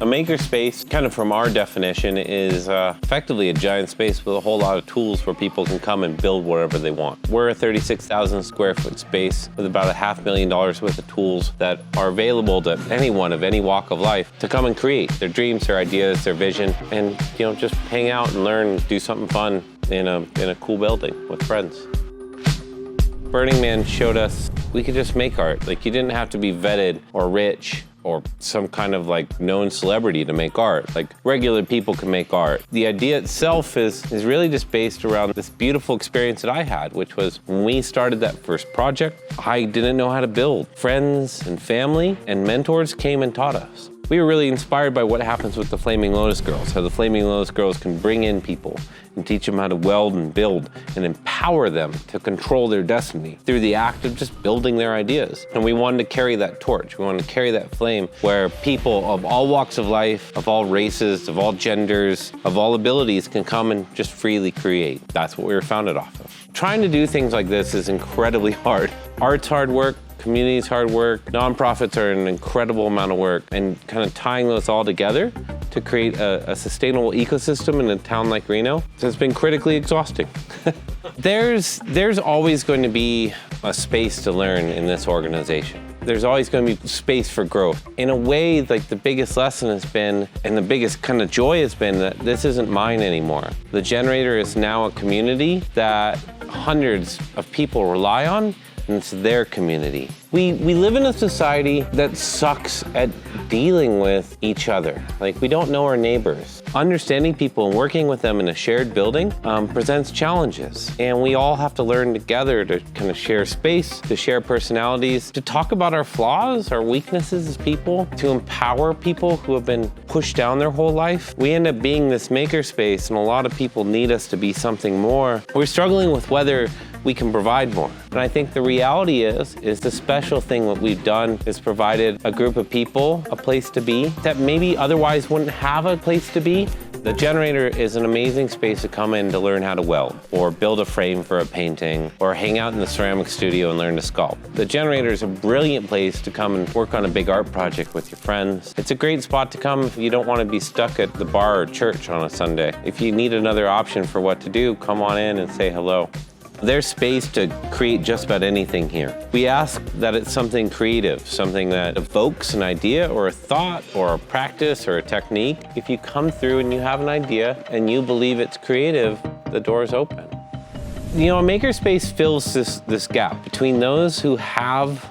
A makerspace, kind of from our definition, is effectively a giant space with a whole lot of tools where people can come and build whatever they want. We're a 36,000 square foot space with about $500,000 worth of tools that are available to anyone of any walk of life to come and create their dreams, their ideas, their vision, and just hang out and learn, do something fun in a cool building with friends. Burning Man showed us we could just make art. Like, you didn't have to be vetted or rich or some kind of known celebrity to make art. Like, regular people can make art. The idea itself is really just based around this beautiful experience that I had, which was when we started that first project, I didn't know how to build. Friends and family and mentors came and taught us. We were really inspired by what happens with the Flaming Lotus Girls, how the Flaming Lotus Girls can bring in people and teach them how to weld and build and empower them to control their destiny through the act of just building their ideas. And we wanted to carry that torch. We wanted to carry that flame where people of all walks of life, of all races, of all genders, of all abilities can come and just freely create. That's what we were founded off of. Trying to do things like this is incredibly hard. Art's hard work. Community's hard work, nonprofits are an incredible amount of work, and kind of tying those all together to create a sustainable ecosystem in a town like Reno has been critically exhausting. There's always going to be a space to learn in this organization. There's always going to be space for growth. In a way, the biggest lesson has been, and the biggest kind of joy has been, that this isn't mine anymore. The generator is now a community that hundreds of people rely on, and it's their community. We live in a society that sucks at dealing with each other. We don't know our neighbors. Understanding people and working with them in a shared building presents challenges. And we all have to learn together to kind of share space, to share personalities, to talk about our flaws, our weaknesses as people, to empower people who have been pushed down their whole life. We end up being this makerspace, and a lot of people need us to be something more. We're struggling with whether we can provide more. And I think the reality is the special thing what we've done is provided a group of people a place to be that maybe otherwise wouldn't have a place to be. The generator is an amazing space to come in to learn how to weld, or build a frame for a painting, or hang out in the ceramic studio and learn to sculpt. The generator is a brilliant place to come and work on a big art project with your friends. It's a great spot to come if you don't want to be stuck at the bar or church on a Sunday. If you need another option for what to do, come on in and say hello. There's space to create just about anything here. We ask that it's something creative, something that evokes an idea or a thought or a practice or a technique. If you come through and you have an idea and you believe it's creative, the door's open. A makerspace fills this gap between those who have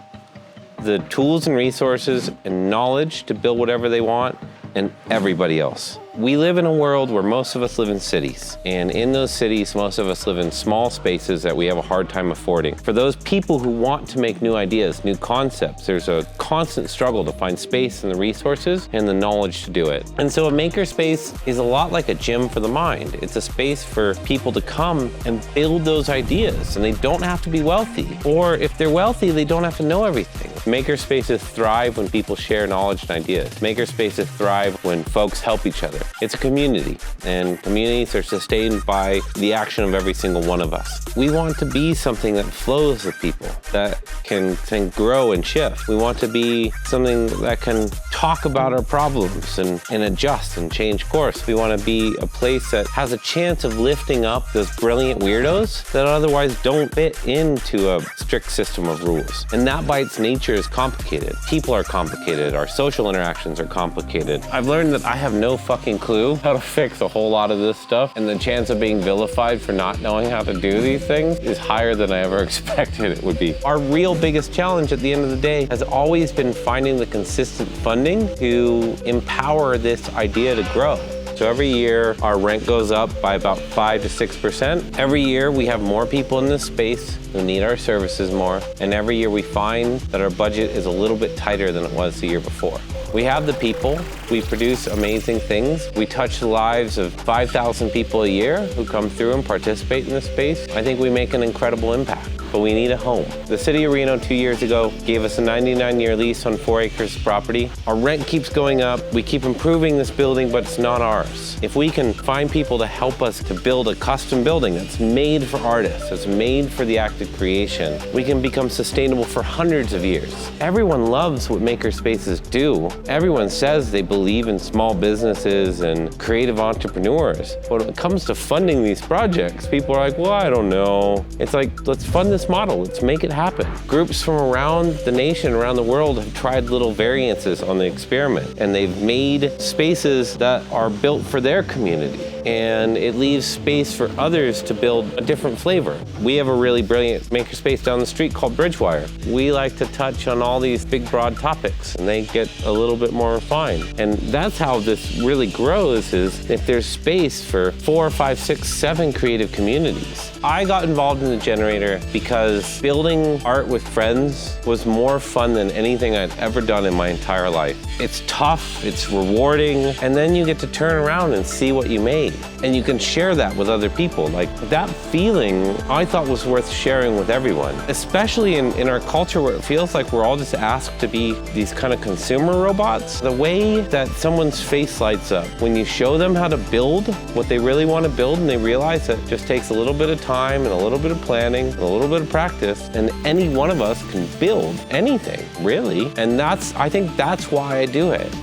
the tools and resources and knowledge to build whatever they want and everybody else. We live in a world where most of us live in cities, and in those cities, most of us live in small spaces that we have a hard time affording. For those people who want to make new ideas, new concepts, there's a constant struggle to find space and the resources and the knowledge to do it. And so a makerspace is a lot like a gym for the mind. It's a space for people to come and build those ideas, and they don't have to be wealthy. Or if they're wealthy, they don't have to know everything. Makerspaces thrive when people share knowledge and ideas. Makerspaces thrive when folks help each other. It's a community, and communities are sustained by the action of every single one of us. We want to be something that flows with people, that can grow and shift. We want to be something that can talk about our problems and adjust and change course. We want to be a place that has a chance of lifting up those brilliant weirdos that otherwise don't fit into a strict system of rules. And that by its nature is complicated. People are complicated. Our social interactions are complicated. I've learned that I have no fucking clue how to fix a whole lot of this stuff, and the chance of being vilified for not knowing how to do these things is higher than I ever expected it would be. Our real biggest challenge at the end of the day has always been finding the consistent funding to empower this idea to grow. So every year, our rent goes up by about 5 to 6%. Every year, we have more people in this space who need our services more. And every year, we find that our budget is a little bit tighter than it was the year before. We have the people. We produce amazing things. We touch the lives of 5,000 people a year who come through and participate in this space. I think we make an incredible impact. but we need a home. The city of Reno 2 years ago gave us a 99-year lease on 4 acres of property. Our rent keeps going up. We keep improving this building, but it's not ours. If we can find people to help us to build a custom building that's made for artists, that's made for the act of creation, we can become sustainable for hundreds of years. Everyone loves what makerspaces do. Everyone says they believe in small businesses and creative entrepreneurs. But when it comes to funding these projects, people are like, well, I don't know. It's like, let's fund this model. Let's make it happen. Groups from around the nation, around the world have tried little variances on the experiment, and they've made spaces that are built for their community. And it leaves space for others to build a different flavor. We have a really brilliant makerspace down the street called Bridgewire. We like to touch on all these big, broad topics, and they get a little bit more refined. And that's how this really grows, is if there's space for 4, 5, 6, 7 creative communities. I got involved in the Generator because building art with friends was more fun than anything I'd ever done in my entire life. It's tough, it's rewarding, and then you get to turn around and see what you made. And you can share that with other people. Like, that feeling I thought was worth sharing with everyone, especially in our culture where it feels like we're all just asked to be these kind of consumer robots. The way that someone's face lights up when you show them how to build what they really want to build, and they realize that it just takes a little bit of time and a little bit of planning and a little bit of practice, and any one of us can build anything, really. And I think that's why I do it.